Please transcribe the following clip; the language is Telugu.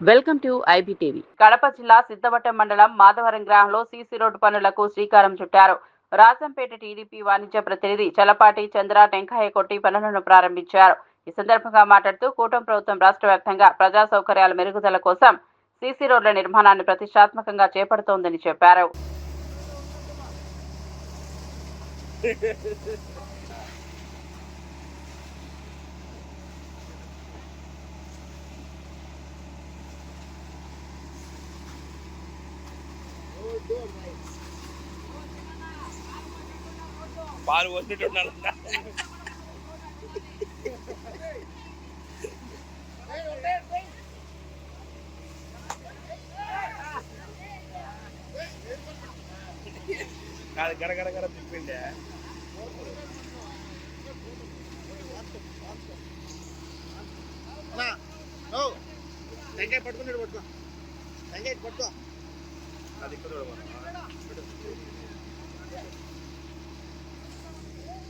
Welcome to IBTV. కడప జిల్లా సిద్ధవటం మండలం మాధవరం గ్రామంలో సీసీ రోడ్డు పనులకు శ్రీకారం చుట్టారు. రాజంపేట టీడీపీ వాణిజ్య ప్రతినిధి చలపాటి చంద్ర టెంకాయ కొట్టి పనులను ప్రారంభించారు. ఈ సందర్భంగా మాట్లాడుతూ కూటమి ప్రభుత్వం రాష్ట్ర వ్యాప్తంగా ప్రజా సౌకర్యాల మెరుగుదల కోసం సీసీ రోడ్ల నిర్మాణాన్ని ప్రతిష్టాత్మకంగా చేపడుతోందని చెప్పారు. పాలు పోసినట్టున్నారు. కాదు గడగడ తిప్పిండే టెంకాయ పట్టుకున్నాడు పట్టుకో టెంకాయ పట్టుకో అది ఇక్కడ